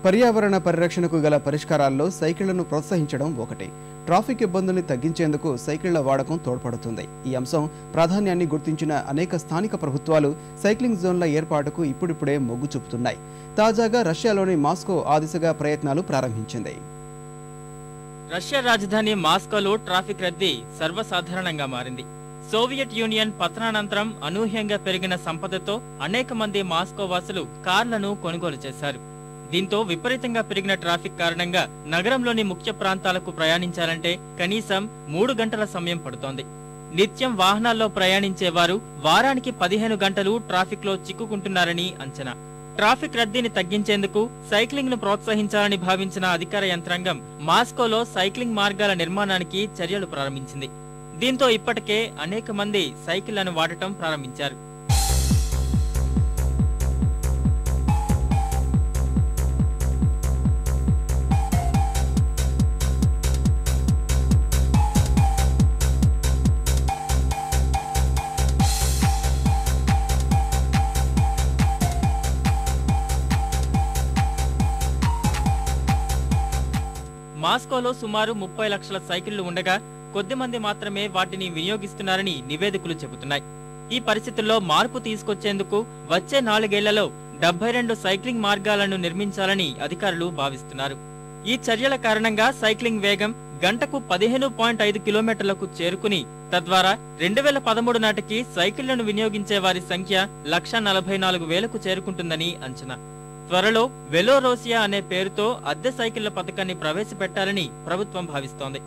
పర్యావరణ పరిరక్షణకు గల పరిష్కారాల్లో సైకిళ్లను ప్రోత్సహించడం ఒకటి. ట్రాఫిక్ ఇబ్బందుల్ని తగ్గించేందుకు సైకిళ్ల వాడకం తోడ్పడుతుంది. ఈ అంశం ప్రాధాన్యాన్ని గుర్తించిన అనేక స్థానిక ప్రభుత్వాలు సైక్లింగ్ జోన్ల ఏర్పాటుకు ఇప్పుడిప్పుడే మొగ్గు చూపుతున్నాయి. తాజాగా రష్యాలోని మాస్కో ఆ దిశగా ప్రయత్నాలు ప్రారంభించింది. రష్యా రాజధాని మాస్కోలో ట్రాఫిక్ రద్దీ సర్వసాధారణంగా మారింది. సోవియట్ యూనియన్ పతనానంతరం అనూహ్యంగా పెరిగిన సంపదతో అనేక మంది మాస్కో వాసులు కార్లను కొనుగోలు చేశారు. దీంతో విపరీతంగా పెరిగిన ట్రాఫిక్ కారణంగా నగరంలోని ముఖ్య ప్రాంతాలకు ప్రయాణించాలంటే కనీసం 3 గంటల సమయం పడుతోంది. నిత్యం వాహనాల్లో ప్రయాణించేవారు వారానికి 15 గంటలు ట్రాఫిక్ లో చిక్కుకుంటున్నారని అంచనా. ట్రాఫిక్ రద్దీని తగ్గించేందుకు సైక్లింగ్ ను ప్రోత్సహించాలని భావించిన అధికార యంత్రాంగం మాస్కోలో సైక్లింగ్ మార్గాల నిర్మాణానికి చర్యలు ప్రారంభించింది. దీంతో ఇప్పటికే అనేక మంది సైకిళ్లను వాడటం ప్రారంభించారు. మాస్కోలో సుమారు 30 లక్షల సైకిళ్లు ఉండగా కొద్ది మంది మాత్రమే వాటిని వినియోగిస్తున్నారని నివేదికలు చెబుతున్నాయి. ఈ పరిస్థితుల్లో మార్పు తీసుకొచ్చేందుకు వచ్చే 4 ఏళ్లలో 72 సైక్లింగ్ మార్గాలను నిర్మించాలని అధికారులు భావిస్తున్నారు. ఈ చర్యల కారణంగా సైక్లింగ్ వేగం గంటకు 15.5 కిలోమీటర్లకు చేరుకుని తద్వారా 2013 నాటికి సైకిళ్లను వినియోగించే వారి సంఖ్య 1,44,000కు చేరుకుంటుందని అంచనా. త్వరలో వెలోరోసియా అనే పేరుతో అద్దె సైకిళ్ల పథకాన్ని ప్రవేశపెట్టాలని ప్రభుత్వం భావిస్తోంది.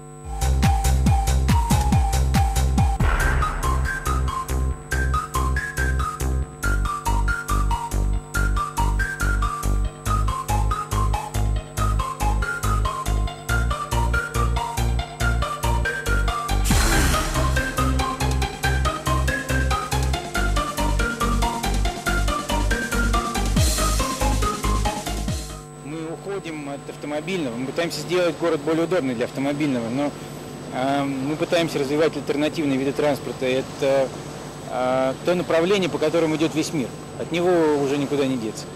От автомобильного. Мы пытаемся сделать город более удобный для автомобильного, но мы пытаемся развивать альтернативные виды транспорта. Это то направление, по которому идет весь мир. От него уже никуда не деться.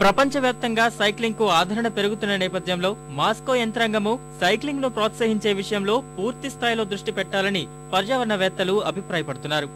ప్రపంచవ్యాప్తంగా సైక్లింగ్ కు ఆదరణ పెరుగుతున్న నేపథ్యంలో మాస్కో యంత్రాంగము సైక్లింగ్ ను ప్రోత్సహించే విషయంలో పూర్తి స్థాయిలో దృష్టి పెట్టాలని పర్యావరణవేత్తలు అభిప్రాయపడుతున్నారు.